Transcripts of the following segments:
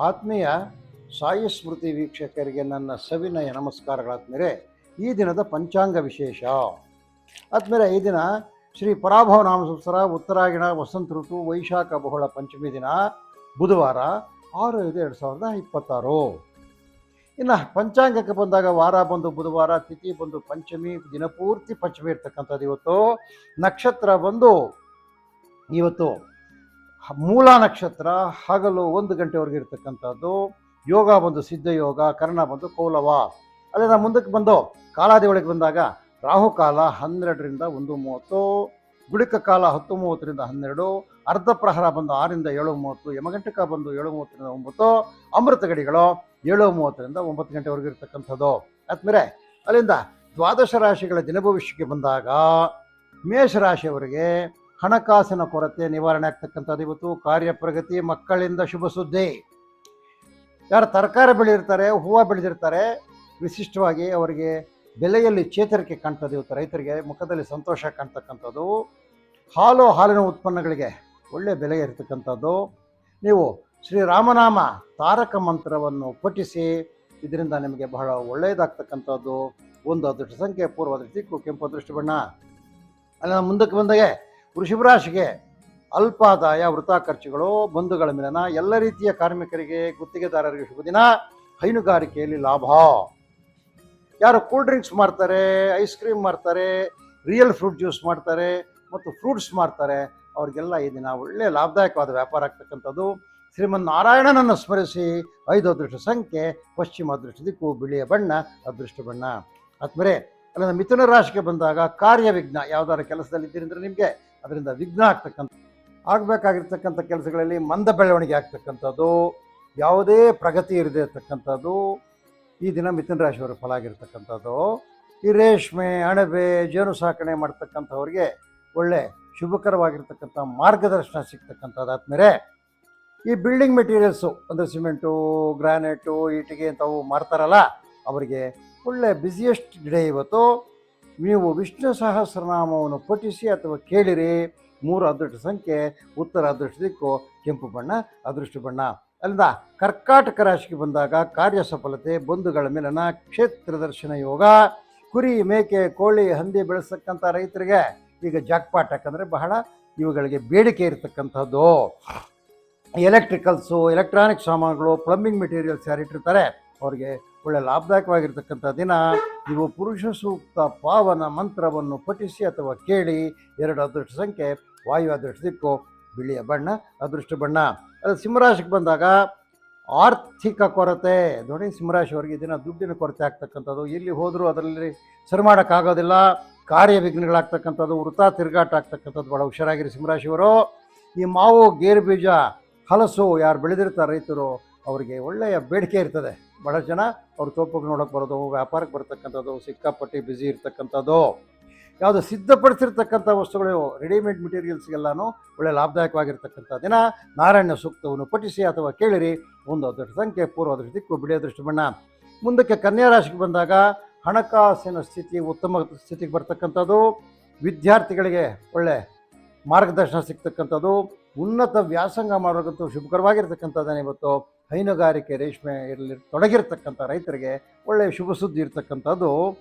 ಆತ್ಮೀಯ ಸಾಯಿ ಸ್ಮೃತಿ ವೀಕ್ಷಕರಿಗೆ ನನ್ನ ಸವಿನಯ ನಮಸ್ಕಾರಗಳಾದ್ಮೇಲೆ ಈ ದಿನದ ಪಂಚಾಂಗ ವಿಶೇಷ ಆದ್ಮೇಲೆ ಈ ದಿನ ಶ್ರೀ ಪರಾಭವ ನಾಮ ಸಂವತ್ಸರ ಉತ್ತರಾಯಣ ವಸಂತ ಋತು ವೈಶಾಖ ಬಹುಳ ಪಂಚಮಿ ದಿನ ಬುಧವಾರ 6/5/2026. ಇನ್ನು ಪಂಚಾಂಗಕ್ಕೆ ಬಂದಾಗ ವಾರ ಬಂದು ಬುಧವಾರ, ತಿಥಿ ಬಂದು ಪಂಚಮಿ, ದಿನಪೂರ್ತಿ ಪಂಚಮಿ ಇರ್ತಕ್ಕಂಥದ್ದು. ಇವತ್ತು ನಕ್ಷತ್ರ ಬಂದು ಇವತ್ತು ಮೂಲ ನಕ್ಷತ್ರ ಹಗಲು 1 ಗಂಟೆವರೆಗೆ ಇರ್ತಕ್ಕಂಥದ್ದು. ಯೋಗ ಬಂದು ಸಿದ್ಧ ಯೋಗ, ಕರ್ಣ ಬಂದು ಕೌಲವ. ಅಲ್ಲಿಂದ ಮುಂದಕ್ಕೆ ಬಂದು ಕಾಲಾದಿ ಒಳಗೆ ಬಂದಾಗ ರಾಹುಕಾಲ 12ರಿಂದ 1:30, ಗುಳಿಕ ಕಾಲ 10:30ರಿಂದ 12, ಅರ್ಧ ಪ್ರಹರ ಬಂದು 6ರಿಂದ 7:30, ಯಮಗಂಟಕ ಬಂದು 7:30ರಿಂದ 9, ಅಮೃತ ಗಡಿಗಳು 7:30ರಿಂದ 9 ಗಂಟೆವರೆಗೆ ಇರ್ತಕ್ಕಂಥದ್ದು. ಆದ್ಮೇಲೆ ಅಲ್ಲಿಂದ ದ್ವಾದಶ ರಾಶಿಗಳ ದಿನಭವಿಷ್ಯಕ್ಕೆ ಬಂದಾಗ ಮೇಷರಾಶಿಯವರಿಗೆ ಹಣಕಾಸಿನ ಕೊರತೆ ನಿವಾರಣೆ ಆಗ್ತಕ್ಕಂಥದ್ದು. ಇವತ್ತು ಕಾರ್ಯಪ್ರಗತಿ, ಮಕ್ಕಳಿಂದ ಶುಭ ಸುದ್ದಿ. ಯಾರು ತರಕಾರಿ ಬೆಳೆದಿರ್ತಾರೆ, ಹೂವು ಬೆಳೆದಿರ್ತಾರೆ, ವಿಶಿಷ್ಟವಾಗಿ ಅವರಿಗೆ ಬೆಲೆಯಲ್ಲಿ ಚೇತರಿಕೆ ಕಾಣ್ತದೆ. ಇವತ್ತು ರೈತರಿಗೆ ಮುಖದಲ್ಲಿ ಸಂತೋಷ ಕಾಣ್ತಕ್ಕಂಥದ್ದು. ಹಾಲಿನ ಉತ್ಪನ್ನಗಳಿಗೆ ಒಳ್ಳೆಯ ಬೆಲೆ ಇರತಕ್ಕಂಥದ್ದು. ನೀವು ಶ್ರೀರಾಮನಾಮ ತಾರಕ ಮಂತ್ರವನ್ನು ಪಠಿಸಿ, ಇದರಿಂದ ನಿಮಗೆ ಬಹಳ ಒಳ್ಳೆಯದಾಗ್ತಕ್ಕಂಥದ್ದು. ಒಂದು ಅದೃಷ್ಟ ಸಂಖ್ಯೆ ಪೂರ್ವ ದಿಕ್ಕು ಕೆಂಪು ಅದೃಷ್ಟ ಬಣ್ಣ. ಅಲ್ಲ ಮುಂದಕ್ಕೆ ಬಂದಾಗೆ ವೃಷಭ ರಾಶಿಗೆ ಅಲ್ಪಾದಾಯ, ವೃಥಾ ಖರ್ಚುಗಳು, ಬಂಧುಗಳ ಮಿಲನ, ಎಲ್ಲ ರೀತಿಯ ಕಾರ್ಮಿಕರಿಗೆ, ಗುತ್ತಿಗೆದಾರರಿಗೆ ಶುಭ ದಿನ. ಹೈನುಗಾರಿಕೆಯಲ್ಲಿ ಲಾಭ. ಯಾರು ಕೂಲ್ ಡ್ರಿಂಕ್ಸ್ ಮಾಡ್ತಾರೆ, ಐಸ್ ಕ್ರೀಮ್ ಮಾಡ್ತಾರೆ, ರಿಯಲ್ ಫ್ರೂಟ್ ಜ್ಯೂಸ್ ಮಾಡ್ತಾರೆ ಮತ್ತು ಫ್ರೂಟ್ಸ್ ಮಾಡ್ತಾರೆ, ಅವ್ರಿಗೆಲ್ಲ ಈ ದಿನ ಒಳ್ಳೆಯ ಲಾಭದಾಯಕವಾದ ವ್ಯಾಪಾರ ಆಗ್ತಕ್ಕಂಥದ್ದು. ಶ್ರೀಮನ್ನಾರಾಯಣನನ್ನು ಸ್ಮರಿಸಿ. 5 ಅದೃಷ್ಟ ಸಂಖ್ಯೆ ಪಶ್ಚಿಮ ಅದೃಷ್ಟ ದಿಕ್ಕು, ಬಿಳಿಯ ಬಣ್ಣ ಅದೃಷ್ಟ ಬಣ್ಣ. ಆದ್ಮೇಲೆ ಅಲ್ಲಿಂದ ಮಿಥುನ ರಾಶಿಗೆ ಬಂದಾಗ ಕಾರ್ಯವಿಘ್ನ. ಯಾವುದಾದ್ರು ಕೆಲಸದಲ್ಲಿದ್ದೀರಿ ಅಂದರೆ ನಿಮಗೆ ಅದರಿಂದ ವಿಘ್ನ ಆಗಬೇಕಾಗಿರ್ತಕ್ಕಂಥ ಕೆಲಸಗಳಲ್ಲಿ ಮಂದ ಬೆಳವಣಿಗೆ ಆಗ್ತಕ್ಕಂಥದ್ದು, ಯಾವುದೇ ಪ್ರಗತಿ ಇರದೇ ಇರತಕ್ಕಂಥದ್ದು ಈ ದಿನ ಮಿಥುನ ರಾಶಿಯವರ ಫಲ ಆಗಿರ್ತಕ್ಕಂಥದ್ದು. ಈ ರೇಷ್ಮೆ, ಅಣಬೆ, ಜೇನು ಸಾಕಣೆ ಮಾಡ್ತಕ್ಕಂಥವ್ರಿಗೆ ಒಳ್ಳೆ ಶುಭಕರವಾಗಿರ್ತಕ್ಕಂಥ ಮಾರ್ಗದರ್ಶನ ಸಿಗ್ತಕ್ಕಂಥದ್ದು. ಆದ್ಮೇಲೆ ಈ ಬಿಲ್ಡಿಂಗ್ ಮೆಟೀರಿಯಲ್ಸು ಅಂದರೆ ಸಿಮೆಂಟು, ಗ್ರಾನೈಟು, ಇಟ್ಟಿಗೆ ಅಂತವು ಮಾರ್ತಾರಲ್ಲ, ಅವರಿಗೆ ಒಳ್ಳೆ ಬಿಸಿಯೆಸ್ಟ್ ಡೇ ಇವತ್ತು. ನೀವು ವಿಷ್ಣು ಸಹಸ್ರನಾಮವನ್ನು ಪಠಿಸಿ ಅಥವಾ ಕೇಳಿರಿ. 3 ಅದೃಷ್ಟ ಸಂಖ್ಯೆ ಉತ್ತರ ಅದೃಷ್ಟ ದಿಕ್ಕು, ಕೆಂಪು ಬಣ್ಣ ಅದೃಷ್ಟ ಬಣ್ಣ. ಅಲ್ಲಿಂದ ಕರ್ಕಾಟಕ ರಾಶಿಗೆ ಬಂದಾಗ ಕಾರ್ಯ ಸಫಲತೆ, ಬಂಧುಗಳ ಮಿಲನ, ಕ್ಷೇತ್ರ ದರ್ಶನ ಯೋಗ. ಕುರಿ, ಮೇಕೆ, ಕೋಳಿ, ಹಂದಿ ಬೆಳೆಸ್ತಕ್ಕಂಥ ರೈತರಿಗೆ ಈಗ ಜಾಕ್ಪಾಟ್. ಯಾಕಂದರೆ ಬಹಳ ಇವುಗಳಿಗೆ ಬೇಡಿಕೆ ಇರತಕ್ಕಂಥದ್ದು. ಎಲೆಕ್ಟ್ರಿಕಲ್ಸು, ಎಲೆಕ್ಟ್ರಾನಿಕ್ ಸಾಮಾನುಗಳು, ಪ್ಲಂಬಿಂಗ್ ಮೆಟೀರಿಯಲ್ಸ್ ಯಾರಿಟ್ಟಿರ್ತಾರೆ ಅವ್ರಿಗೆ ಒಳ್ಳೆ ಲಾಭದಾಯಕವಾಗಿರ್ತಕ್ಕಂಥ ದಿನ. ನೀವು ಪುರುಷ ಸೂಕ್ತ ಪಾವನ ಮಂತ್ರವನ್ನು ಪಠಿಸಿ ಅಥವಾ ಕೇಳಿ. 2 ಅದೃಷ್ಟ ಸಂಖ್ಯೆ ವಾಯು ಅದೃಷ್ಟ ದಿಕ್ಕು, ಬಿಳಿಯ ಬಣ್ಣ ಅದೃಷ್ಟ ಬಣ್ಣ. ಅದು ಸಿಂಹರಾಶಿಗೆ ಬಂದಾಗ ಆರ್ಥಿಕ ಕೊರತೆ ನೋಡಿ. ಸಿಂಹರಾಶಿಯವರಿಗೆ ದಿನ ದುಡ್ಡಿನ ಕೊರತೆ ಆಗ್ತಕ್ಕಂಥದ್ದು. ಎಲ್ಲಿ ಹೋದರೂ ಅದರಲ್ಲಿ ಸರಿ ಮಾಡೋಕ್ಕಾಗೋದಿಲ್ಲ. ಕಾರ್ಯ ವಿಘ್ನಗಳಾಗ್ತಕ್ಕಂಥದ್ದು, ವೃಥಾ ತಿರುಗಾಟ ಆಗ್ತಕ್ಕಂಥದ್ದು. ಭಾಳ ಹುಷಾರಾಗಿರಿ ಸಿಂಹರಾಶಿಯವರು. ಈ ಮಾವು, ಗೇರು ಬೀಜ, ಹಲಸು ಯಾರು ಬೆಳೆದಿರ್ತಾರೆ ರೈತರು, ಅವರಿಗೆ ಒಳ್ಳೆಯ ಬೇಡಿಕೆ ಇರ್ತದೆ. ಬಹಳ ಜನ ಅವ್ರ ತೋಪಕ್ಕೆ ನೋಡೋಕೆ ಬರೋದು, ವ್ಯಾಪಾರಕ್ಕೆ ಬರ್ತಕ್ಕಂಥದ್ದು, ಸಿಕ್ಕಾಪಟ್ಟಿ ಬ್ಯುಸಿ ಇರ್ತಕ್ಕಂಥದ್ದು. ಯಾವುದು ಸಿದ್ಧಪಡಿಸಿರ್ತಕ್ಕಂಥ ವಸ್ತುಗಳು, ರೆಡಿಮೇಡ್ ಮೆಟೀರಿಯಲ್ಸ್ಗೆಲ್ಲನೂ ಒಳ್ಳೆ ಲಾಭದಾಯಕವಾಗಿರ್ತಕ್ಕಂಥ ದಿನ. ನಾರಾಯಣ ಸೂಕ್ತವನ್ನು ಪಠಿಸಿ ಅಥವಾ ಕೇಳಿರಿ. 1 ಅದೃಷ್ಟ ಸಂಖ್ಯೆ ಪೂರ್ವ ಅದೃಷ್ಟ ದಿಕ್ಕು, ಬಿಳಿ ಅದೃಷ್ಟ ಬಣ್ಣ. ಮುಂದಕ್ಕೆ ಕನ್ಯಾ ರಾಶಿಗೆ ಬಂದಾಗ ಹಣಕಾಸಿನ ಸ್ಥಿತಿ ಉತ್ತಮ ಸ್ಥಿತಿಗೆ ಬರ್ತಕ್ಕಂಥದ್ದು. ವಿದ್ಯಾರ್ಥಿಗಳಿಗೆ ಒಳ್ಳೆ ಮಾರ್ಗದರ್ಶನ ಸಿಗ್ತಕ್ಕಂಥದ್ದು. ಉನ್ನತ ವ್ಯಾಸಂಗ ಮಾಡೋಕ್ಕಂತೂ ಶುಭಕರವಾಗಿರ್ತಕ್ಕಂಥದ್ದನ್ನು ಇವತ್ತು. ಹೈನುಗಾರಿಕೆ, ರೇಷ್ಮೆ ಇರಲಿ ತೊಡಗಿರ್ತಕ್ಕಂಥ ರೈತರಿಗೆ ಒಳ್ಳೆಯ ಶುಭ ಸುದ್ದಿ ಇರ್ತಕ್ಕಂಥದ್ದು.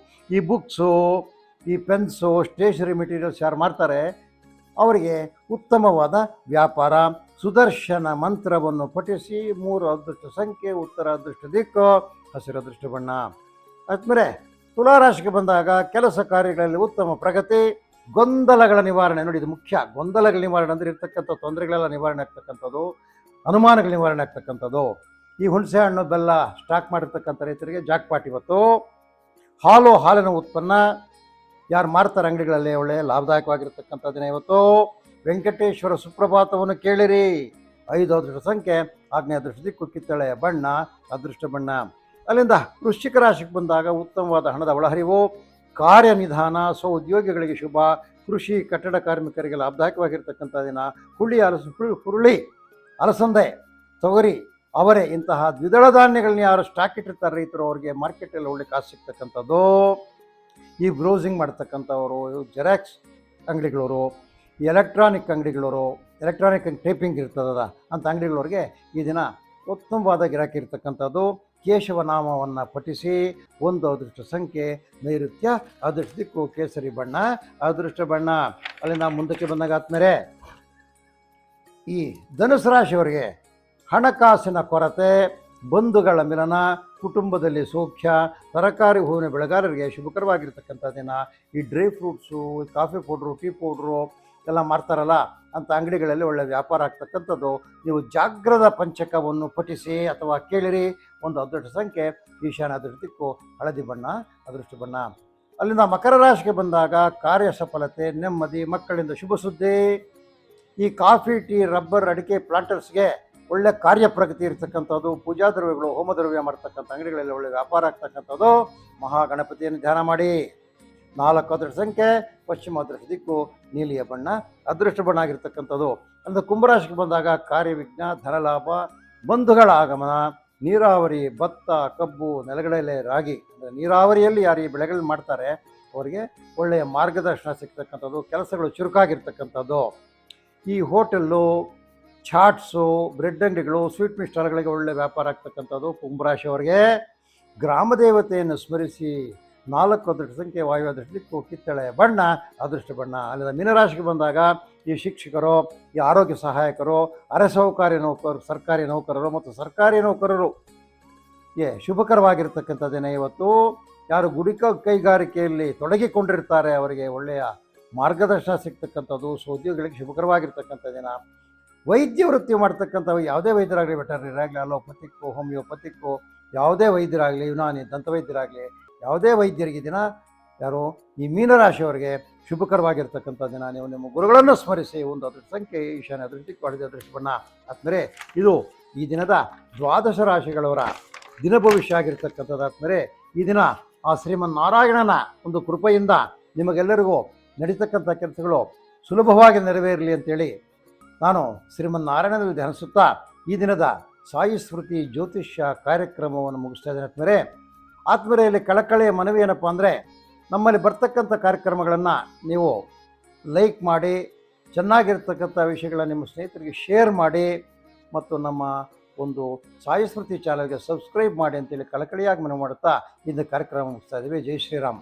ಈ ಬುಕ್ಸು, ಈ ಪೆನ್ಸು, ಸ್ಟೇಷನರಿ ಮೆಟೀರಿಯಲ್ಸ್ ಯಾರು ಮಾಡ್ತಾರೆ ಅವರಿಗೆ ಉತ್ತಮವಾದ ವ್ಯಾಪಾರ. ಸುದರ್ಶನ ಮಂತ್ರವನ್ನು ಪಠಿಸಿ. 3 ಅದೃಷ್ಟ ಸಂಖ್ಯೆ ಉತ್ತರ ಅದೃಷ್ಟ ದಿಕ್ಕು, ಹಸಿರು ಅದೃಷ್ಟ ಬಣ್ಣ. ಆದ್ಮೇಲೆ ತುಲಾರಾಶಿಗೆ ಬಂದಾಗ ಕೆಲಸ ಕಾರ್ಯಗಳಲ್ಲಿ ಉತ್ತಮ ಪ್ರಗತಿ. ಗೊಂದಲಗಳ ನಿವಾರಣೆ ನೋಡಿ, ಇದು ಮುಖ್ಯ. ಗೊಂದಲಗಳ ನಿವಾರಣೆ ಅಂದರೆ ಇರ್ತಕ್ಕಂಥ ತೊಂದರೆಗಳೆಲ್ಲ ನಿವಾರಣೆ ಆಗ್ತಕ್ಕಂಥದ್ದು, ಅನುಮಾನಗಳ ನಿವಾರಣೆ ಆಗ್ತಕ್ಕಂಥದ್ದು. ಈ ಹುಣಸೆ ಹಣ್ಣು, ಬೆಲ್ಲ ಸ್ಟಾಕ್ ಮಾಡಿರ್ತಕ್ಕಂಥ ರೈತರಿಗೆ ಜಾಕ್ಪಾಟ್ ಇವತ್ತು. ಹಾಲಿನ ಉತ್ಪನ್ನ ಯಾರು ಮಾರ್ತಾರೆ ಅಂಗಡಿಗಳಲ್ಲಿ ಒಳ್ಳೆಯ ಲಾಭದಾಯಕವಾಗಿರ್ತಕ್ಕಂಥ ದಿನ ಇವತ್ತು. ವೆಂಕಟೇಶ್ವರ ಸುಪ್ರಭಾತವನ್ನು ಕೇಳಿರಿ. 5 ಅದೃಷ್ಟ ಸಂಖ್ಯೆ ಆಗ್ನೇಯ ಅದೃಷ್ಟ ದಿಕ್ಕು, ಕಿತ್ತಳೆಯ ಬಣ್ಣ ಅದೃಷ್ಟ ಬಣ್ಣ. ಅಲ್ಲಿಂದ ವೃಶ್ಚಿಕ ರಾಶಿಗೆ ಬಂದಾಗ ಉತ್ತಮವಾದ ಹಣದ ಒಳಹರಿವು, ಕಾರ್ಯನಿಧಾನ, ಉದ್ಯೋಗಿಗಳಿಗೆ ಶುಭ. ಕೃಷಿ, ಕಟ್ಟಡ ಕಾರ್ಮಿಕರಿಗೆ ಲಾಭದಾಯಕವಾಗಿರ್ತಕ್ಕಂಥ ದಿನ. ಹುರುಳಿ, ಅಲಸಂದೆ, ತೊಗರಿ, ಅವರೆ ಇಂತಹ ದ್ವಿದಳ ಧಾನ್ಯಗಳನ್ನ ಯಾರು ಸ್ಟಾಕ್ ಇಟ್ಟಿರ್ತಾರೆ ರೈತರು, ಅವರಿಗೆ ಮಾರ್ಕೆಟಲ್ಲಿ ಒಳ್ಳೆ ಕಾಸು ಸಿಗ್ತಕ್ಕಂಥದ್ದು. ಈ ಬ್ರೌಸಿಂಗ್ ಮಾಡ್ತಕ್ಕಂಥವರು, ಜೆರಾಕ್ಸ್ ಅಂಗಡಿಗಳವರು, ಈ ಎಲೆಕ್ಟ್ರಾನಿಕ್ ಅಂಗಡಿಗಳವರು, ಎಲೆಕ್ಟ್ರಾನಿಕ್ ಟೈಪಿಂಗ್ ಇರ್ತದ ಅಂತ ಅಂಗಡಿಗಳವ್ರಿಗೆ ಈ ದಿನ ಉತ್ತಮವಾದ ಗಿರಾಕಿ ಇರ್ತಕ್ಕಂಥದ್ದು. ಕೇಶವನಾಮವನ್ನು ಪಠಿಸಿ. ಒಂದು ಅದೃಷ್ಟ ಸಂಖ್ಯೆ ನೈಋತ್ಯ, ಅದೃಷ್ಟ ದಿಕ್ಕು ಕೇಸರಿ ಬಣ್ಣ, ಅದೃಷ್ಟ ಬಣ್ಣ. ಅಲ್ಲಿಂದ ಮುಂದಕ್ಕೆ ಬಂದಾಗ ಆದ್ಮೇಲೆ ಈ ಧನುಸು ರಾಶಿಯವರಿಗೆ ಹಣಕಾಸಿನ ಕೊರತೆ, ಬಂಧುಗಳ ಮಿಲನ, ಕುಟುಂಬದಲ್ಲಿ ಸೌಖ್ಯ, ತರಕಾರಿ ಹೂವಿನ ಬೆಳೆಗಾರರಿಗೆ ಶುಭಕರವಾಗಿರ್ತಕ್ಕಂಥ ದಿನ. ಈ dry fruits, coffee powder, tea powder ಎಲ್ಲ ಮಾರ್ತಾರಲ್ಲ ಅಂಥ ಅಂಗಡಿಗಳಲ್ಲಿ ಒಳ್ಳೆಯ ವ್ಯಾಪಾರ ಆಗ್ತಕ್ಕಂಥದ್ದು. ನೀವು ಜಾಗ್ರದ ಪಂಚಕವನ್ನು ಪಠಿಸಿ ಅಥವಾ ಕೇಳಿರಿ. ಒಂದು ಅದೃಷ್ಟ ಸಂಖ್ಯೆ ಈಶಾನ್ಯ, ಅದೃಷ್ಟ ದಿಕ್ಕು ಹಳದಿ ಬಣ್ಣ, ಅದೃಷ್ಟ ಬಣ್ಣ. ಅಲ್ಲಿಂದ ಮಕರ ರಾಶಿಗೆ ಬಂದಾಗ ಕಾರ್ಯ ಸಫಲತೆ, ನೆಮ್ಮದಿ, ಮಕ್ಕಳಿಂದ ಶುಭ ಸುದ್ದಿ. ಈ ಕಾಫಿ, ಟೀ, ರಬ್ಬರ್, ಅಡಿಕೆ ಪ್ಲಾಂಟರ್ಸ್ಗೆ ಒಳ್ಳೆ ಕಾರ್ಯಪ್ರಗತಿ ಇರ್ತಕ್ಕಂಥದ್ದು. ಪೂಜಾ ದ್ರವ್ಯಗಳು, ಹೋಮ ದ್ರವ್ಯ ಮಾಡ್ತಕ್ಕಂಥ ಅಂಗಡಿಗಳಲ್ಲಿ ಒಳ್ಳೆ ವ್ಯಾಪಾರ ಆಗ್ತಕ್ಕಂಥದ್ದು. ಮಹಾಗಣಪತಿಯನ್ನು ಧ್ಯಾನ ಮಾಡಿ. 4 ಅದೃಷ್ಟ ಸಂಖ್ಯೆ ಪಶ್ಚಿಮ, ಅದೃಷ್ಟ ದಿಕ್ಕು ನೀಲಿಯ ಬಣ್ಣ, ಅದೃಷ್ಟ ಬಣ್ಣ ಆಗಿರ್ತಕ್ಕಂಥದ್ದು. ಅಂದರೆ ಕುಂಭರಾಶಿಗೆ ಬಂದಾಗ ಕಾರ್ಯವಿಘ್ನ, ಧನಲಾಭ, ಬಂಧುಗಳ ಆಗಮನ, ನೀರಾವರಿ, ಭತ್ತ, ಕಬ್ಬು, ನೆಲಗಡಲೆ, ರಾಗಿ, ಅಂದರೆ ನೀರಾವರಿಯಲ್ಲಿ ಯಾರು ಈ ಬೆಳೆಗಳು ಮಾಡ್ತಾರೆ ಅವರಿಗೆ ಒಳ್ಳೆಯ ಮಾರ್ಗದರ್ಶನ ಸಿಗ್ತಕ್ಕಂಥದ್ದು. ಕೆಲಸಗಳು ಚುರುಕಾಗಿರ್ತಕ್ಕಂಥದ್ದು. ಈ ಹೋಟೆಲ್ಲು, ಚಾಟ್ಸು, ಬ್ರೆಡ್ ಅಂಗಡಿಗಳು, ಸ್ವೀಟ್ ಮಿಸ್ಟಾಲ್ಗಳಿಗೆ ಒಳ್ಳೆ ವ್ಯಾಪಾರ ಆಗ್ತಕ್ಕಂಥದ್ದು. ಕುಂಭರಾಶಿಯವರಿಗೆ ಗ್ರಾಮ ದೇವತೆಯನ್ನು ಸ್ಮರಿಸಿ. 4 ಅದೃಷ್ಟ ಸಂಖ್ಯೆ ವಾಯು, ಅದೃಷ್ಟ ದಿಕ್ಕು ಕಿತ್ತಳೆ ಬಣ್ಣ, ಅದೃಷ್ಟ ಬಣ್ಣ. ಅಲ್ಲಿಂದ ಮೀನರಾಶಿಗೆ ಬಂದಾಗ ಈ ಶಿಕ್ಷಕರು, ಈ ಆರೋಗ್ಯ ಸಹಾಯಕರು, ಅರೆಸಹಕಾರಿ ನೌಕರರು, ಸರ್ಕಾರಿ ನೌಕರರು ಮತ್ತು ಸರ್ಕಾರಿ ನೌಕರರು ಶುಭಕರವಾಗಿರ್ತಕ್ಕಂಥ ದಿನ ಇವತ್ತು. ಯಾರು ಗುಡಿ ಕೈಗಾರಿಕೆಯಲ್ಲಿ ತೊಡಗಿಕೊಂಡಿರ್ತಾರೆ ಅವರಿಗೆ ಒಳ್ಳೆಯ ಮಾರ್ಗದರ್ಶನ ಸಿಗ್ತಕ್ಕಂಥದ್ದು. ಉದ್ಯೋಗಿಗಳಿಗೆ ಶುಭಕರವಾಗಿರ್ತಕ್ಕಂಥ ದಿನ. ವೈದ್ಯ ವೃತ್ತಿ ಮಾಡ್ತಕ್ಕಂಥವು ಯಾವುದೇ ವೈದ್ಯರಾಗಲಿ, ವೆಟರ್ನರಿ ಆಗಲಿ, ಅಲೋಪತಿಕ್ಕು, ಹೋಮಿಯೋಪತಿಕ್ಕು, ಯಾವುದೇ ವೈದ್ಯರಾಗಲಿ, ಯುನಾನಿ ದಂತವೈದ್ಯರಾಗಲಿ, ಯಾವುದೇ ವೈದ್ಯರಿಗೆ ದಿನ ಯಾರು ಈ ಮೀನರಾಶಿಯವರಿಗೆ ಶುಭಕರವಾಗಿರ್ತಕ್ಕಂಥ ದಿನ. ನೀವು ನಿಮ್ಮ ಗುರುಗಳನ್ನು ಸ್ಮರಿಸಿ. ಒಂದು ಅದೃಷ್ಟ ಸಂಖ್ಯೆ ಈಶಾನ್ಯ, ಅದೃಷ್ಟ ದಿಕ್ಕು ಹಳದಿ, ಅದೃಷ್ಟ ಬಣ್ಣ. ಆದ್ಮೇಲೆ ಇದು ಈ ದಿನದ 12 ರಾಶಿಗಳವರ ದಿನ ಭವಿಷ್ಯ ಆಗಿರ್ತಕ್ಕಂಥದ್ದು. ಆದ್ಮೇಲೆ ಈ ದಿನ ಆ ಶ್ರೀಮನ್ನಾರಾಯಣನ ಒಂದು ಕೃಪೆಯಿಂದ ನಿಮಗೆಲ್ಲರಿಗೂ ನಡೀತಕ್ಕಂಥ ಕೆಲಸಗಳು ಸುಲಭವಾಗಿ ನೆರವೇರಲಿ ಅಂತೇಳಿ ನಾನು ಶ್ರೀಮನ್ನಾರಾಯಣನಲ್ಲಿ ಧ್ಯಾನಿಸುತ್ತಾ ಈ ದಿನದ ಸಾಯಿ ಸ್ಮೃತಿ ಜ್ಯೋತಿಷ್ಯ ಕಾರ್ಯಕ್ರಮವನ್ನು ಮುಗಿಸ್ತಾ ಇದ್ದೇನೆ. ಆತ್ಮೀಯರಲ್ಲಿ ಕಳಕಳಿಯ ಮನವಿ ಏನಪ್ಪ ಅಂದರೆ, ನಮ್ಮಲ್ಲಿ ಬರ್ತಕ್ಕಂಥ ಕಾರ್ಯಕ್ರಮಗಳನ್ನು ನೀವು ಲೈಕ್ ಮಾಡಿ, ಚೆನ್ನಾಗಿರ್ತಕ್ಕಂಥ ವಿಷಯಗಳನ್ನು ನಿಮ್ಮ ಸ್ನೇಹಿತರಿಗೆ ಶೇರ್ ಮಾಡಿ ಮತ್ತು ನಮ್ಮ ಒಂದು ಸಾಯಿ ಸ್ಮೃತಿ ಚಾನಲ್ಗೆ ಸಬ್ಸ್ಕ್ರೈಬ್ ಮಾಡಿ ಅಂತೇಳಿ ಕಳಕಳಿಯಾಗಿ ಮನವಿ ಮಾಡುತ್ತಾ ಇಂದು ಕಾರ್ಯಕ್ರಮ ಮುಗಿಸ್ತಾ ಇದ್ದೀವಿ. ಜೈ ಶ್ರೀರಾಮ್.